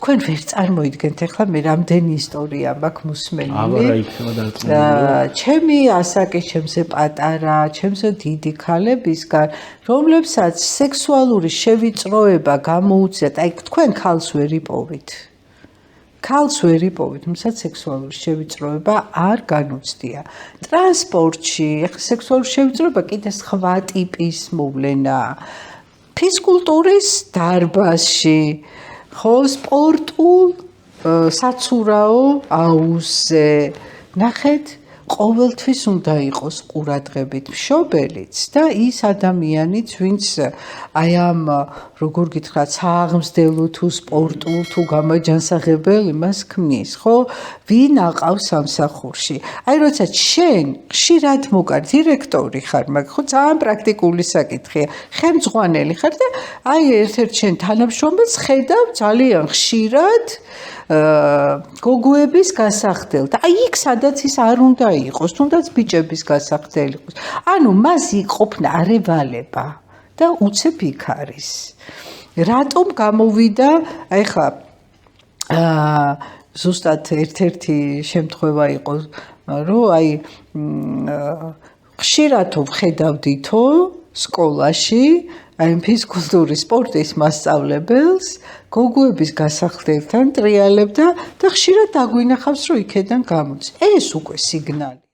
თქვენ ვერ წარმოიდგენთ ახლა მე რამდენი ისტორია მაქვს მოსმენილი. ჩემი ასაკი, ჩემზე პატარა, ჩემზე დიდი ქალებისგან, რომლებსაც სექსუალური შევიწროება გამოუწიათ, აი თქვენ ქალს ვერ იპოვით. ქალს ვერ იპოვით, თუმცა სექსუალური შევიწროება არ განუცდია. ტრანსპორტში, ახლა სექსუალური შევიწროება კიდე სხვა ტიპის მოვლენაა. ფიზკულტურის დარბაზში, ხო, სპორტულ საცურაო აუზზე. ნახეთ, ყოველთვის უნდა იყოს ყურადღებით მშობელიც და ის ადამიანიც, ვინც აი ამ როგორ გითხრათ, სააღმსდელო თუ სპორტულ თუ გამაჯანსაღებელ იმას ქმნის, ხო? ვინ აყავს სამსახურში? აი როცა შენ ხშირად მოკარ დირექტორი ხარ, მაგრამ ხო ძალიან პრაქტიკული საკითხია. ხელმძღვანელი ხარ და აი ერთ-ერთ შენ თანამშრომელს ხედავ ძალიან ხშირად გოგოების გასახდელთ. აი იქ სადაც ის არ უნდა იყოს, თუნდაც ბიჭების გასახდელი იყოს. ანუ მას იყოფნა არ ევალება და უცებ იქ არის. რატომ გამოვიდა, აი ხა ზუსტად ერთ-ერთი შემთხვევა იყო, რომ აი ხშირად ვხედავდითო სკოლაში აი ფიზკულტურის სპორტის მასწავლებელს გოგოების გასახდელთან ტრიალებდა და ხშირად დაგვინახავს რომ იქედან გამოდის. ეს უკვე სიგნალი.